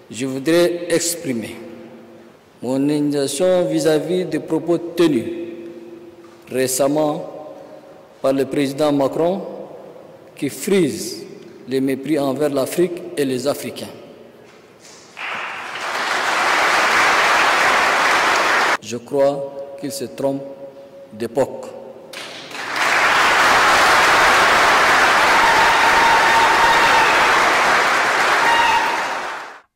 Je voudrais exprimer mon indignation vis-à-vis des propos tenus récemment par le président Macron qui frise les mépris envers l'Afrique et les Africains. Je crois qu'il se trompe d'époque.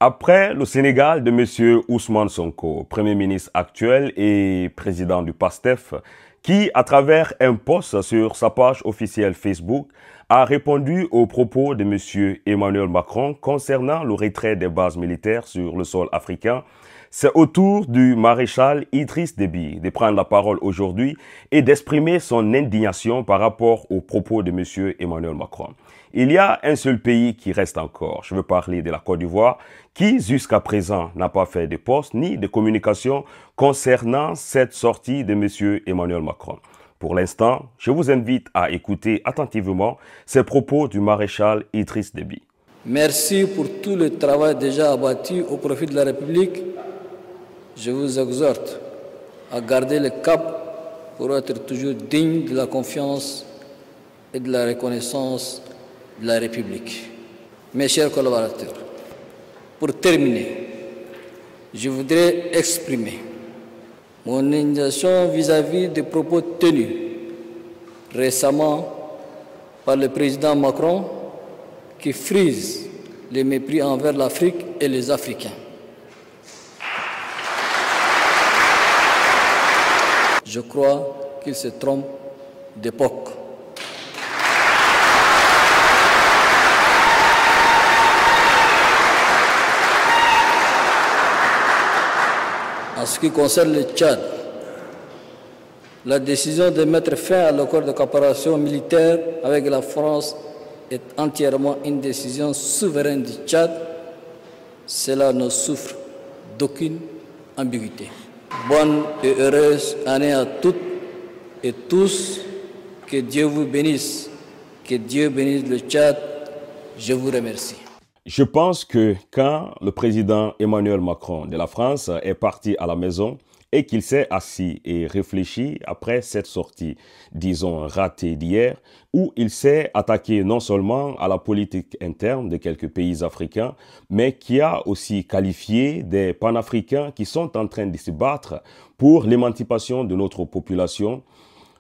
Après le Sénégal de M. Ousmane Sonko, Premier ministre actuel et président du PASTEF, qui, à travers un post sur sa page officielle Facebook, a répondu aux propos de M. Emmanuel Macron concernant le retrait des bases militaires sur le sol africain, c'est au tour du maréchal Idriss Déby de prendre la parole aujourd'hui et d'exprimer son indignation par rapport aux propos de M. Emmanuel Macron. Il y a un seul pays qui reste encore, je veux parler de la Côte d'Ivoire, qui jusqu'à présent n'a pas fait de poste ni de communication concernant cette sortie de M. Emmanuel Macron. Pour l'instant, je vous invite à écouter attentivement ces propos du maréchal Idriss Déby. Merci pour tout le travail déjà abattu au profit de la République. Je vous exhorte à garder le cap pour être toujours digne de la confiance et de la reconnaissance de la République. Mes chers collaborateurs, pour terminer, je voudrais exprimer mon indignation vis-à-vis des propos tenus récemment par le président Macron qui frise les mépris envers l'Afrique et les Africains. Je crois qu'il se trompe d'époque. En ce qui concerne le Tchad, la décision de mettre fin à l'accord de coopération militaire avec la France est entièrement une décision souveraine du Tchad. Cela ne souffre d'aucune ambiguïté. Bonne et heureuse année à toutes et tous. Que Dieu vous bénisse. Que Dieu bénisse le Tchad. Je vous remercie. Je pense que quand le président Emmanuel Macron de la France est parti à la maison et qu'il s'est assis et réfléchi après cette sortie, disons, ratée d'hier, où il s'est attaqué non seulement à la politique interne de quelques pays africains, mais qui a aussi qualifié des panafricains qui sont en train de se battre pour l'émancipation de notre population.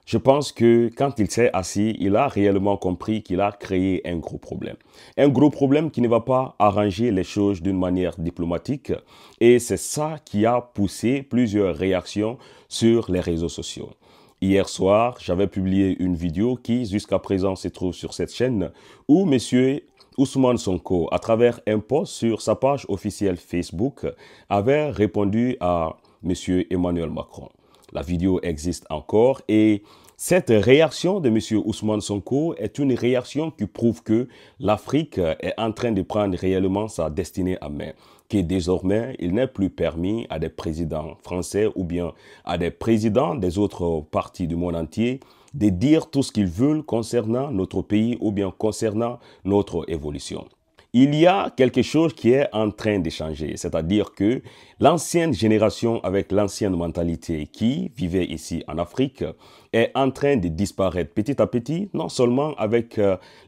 Je pense que quand il s'est assis, il a réellement compris qu'il a créé un gros problème. Un gros problème qui ne va pas arranger les choses d'une manière diplomatique. Et c'est ça qui a poussé plusieurs réactions sur les réseaux sociaux. Hier soir, j'avais publié une vidéo qui, jusqu'à présent, se trouve sur cette chaîne où M. Ousmane Sonko, à travers un post sur sa page officielle Facebook, avait répondu à M. Emmanuel Macron. La vidéo existe encore et cette réaction de M. Ousmane Sonko est une réaction qui prouve que l'Afrique est en train de prendre réellement sa destinée à main. Que désormais, il n'est plus permis à des présidents français ou bien à des présidents des autres parties du monde entier de dire tout ce qu'ils veulent concernant notre pays ou bien concernant notre évolution. Il y a quelque chose qui est en train de changer, c'est-à-dire que l'ancienne génération avec l'ancienne mentalité qui vivait ici en Afrique est en train de disparaître petit à petit, non seulement avec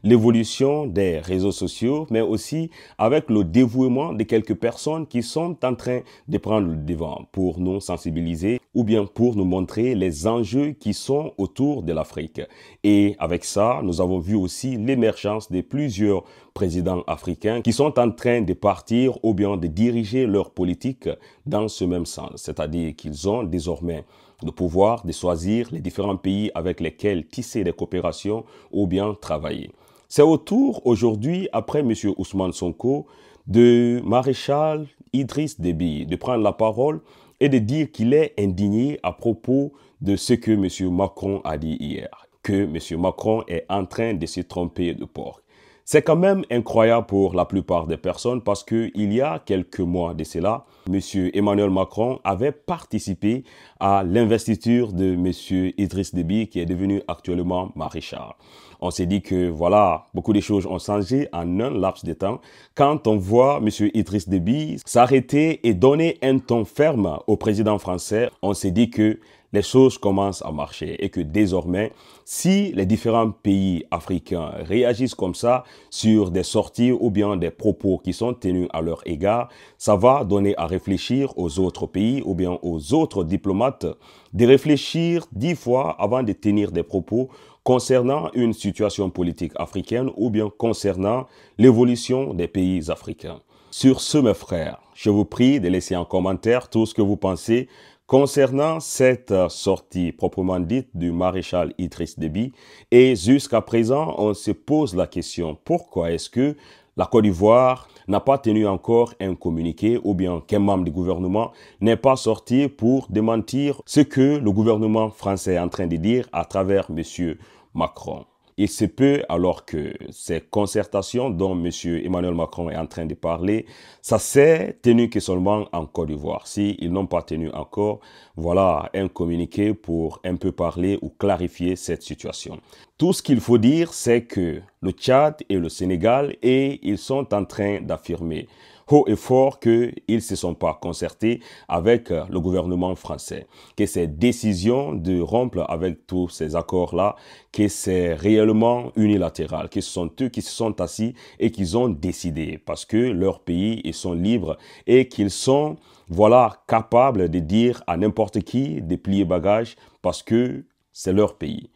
l'évolution des réseaux sociaux, mais aussi avec le dévouement de quelques personnes qui sont en train de prendre le devant pour nous sensibiliser ou bien pour nous montrer les enjeux qui sont autour de l'Afrique. Et avec ça, nous avons vu aussi l'émergence de plusieurs présidents africains qui sont en train de partir ou bien de diriger leur politique dans ce même sens. C'est-à-dire qu'ils ont désormais le pouvoir de choisir les différents pays avec lesquels tisser des coopérations ou bien travailler. C'est au tour aujourd'hui, après M. Ousmane Sonko, de maréchal Idriss Déby de prendre la parole et de dire qu'il est indigné à propos de ce que M. Macron a dit hier, que M. Macron est en train de se tromper de porc. C'est quand même incroyable pour la plupart des personnes parce qu'il y a quelques mois de cela, M. Emmanuel Macron avait participé à l'investiture de M. Idriss Déby qui est devenu actuellement maréchal. On s'est dit que voilà, beaucoup de choses ont changé en un laps de temps. Quand on voit M. Idriss Déby s'arrêter et donner un ton ferme au président français, on s'est dit que les choses commencent à marcher et que désormais, si les différents pays africains réagissent comme ça sur des sorties ou bien des propos qui sont tenus à leur égard, ça va donner à réfléchir aux autres pays ou bien aux autres diplomates de réfléchir 10 fois avant de tenir des propos concernant une situation politique africaine ou bien concernant l'évolution des pays africains. Sur ce, mes frères, je vous prie de laisser en commentaire tout ce que vous pensez concernant cette sortie proprement dite du maréchal Idriss Déby. Et jusqu'à présent, on se pose la question, pourquoi est-ce que la Côte d'Ivoire n'a pas tenu encore un communiqué ou bien qu'un membre du gouvernement n'est pas sorti pour démentir ce que le gouvernement français est en train de dire à travers M. Macron. Il se peut alors que ces concertations dont M. Emmanuel Macron est en train de parler, ça s'est tenu que seulement en Côte d'Ivoire. S'ils n'ont pas tenu encore, voilà un communiqué pour un peu parler ou clarifier cette situation. Tout ce qu'il faut dire, c'est que le Tchad et le Sénégal, ils sont en train d'affirmer haut et fort qu'ils ne se sont pas concertés avec le gouvernement français, que ces décisions de rompre avec tous ces accords-là, que c'est réellement unilatéral, que ce sont eux qui se sont assis et qu'ils ont décidé parce que leur pays, ils sont libres et qu'ils sont, voilà, capables de dire à n'importe qui de plier bagage parce que c'est leur pays.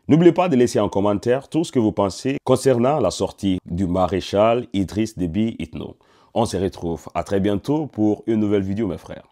N'oubliez pas de laisser en commentaire tout ce que vous pensez concernant la sortie du maréchal Idriss Déby Itno. On se retrouve à très bientôt pour une nouvelle vidéo, mes frères.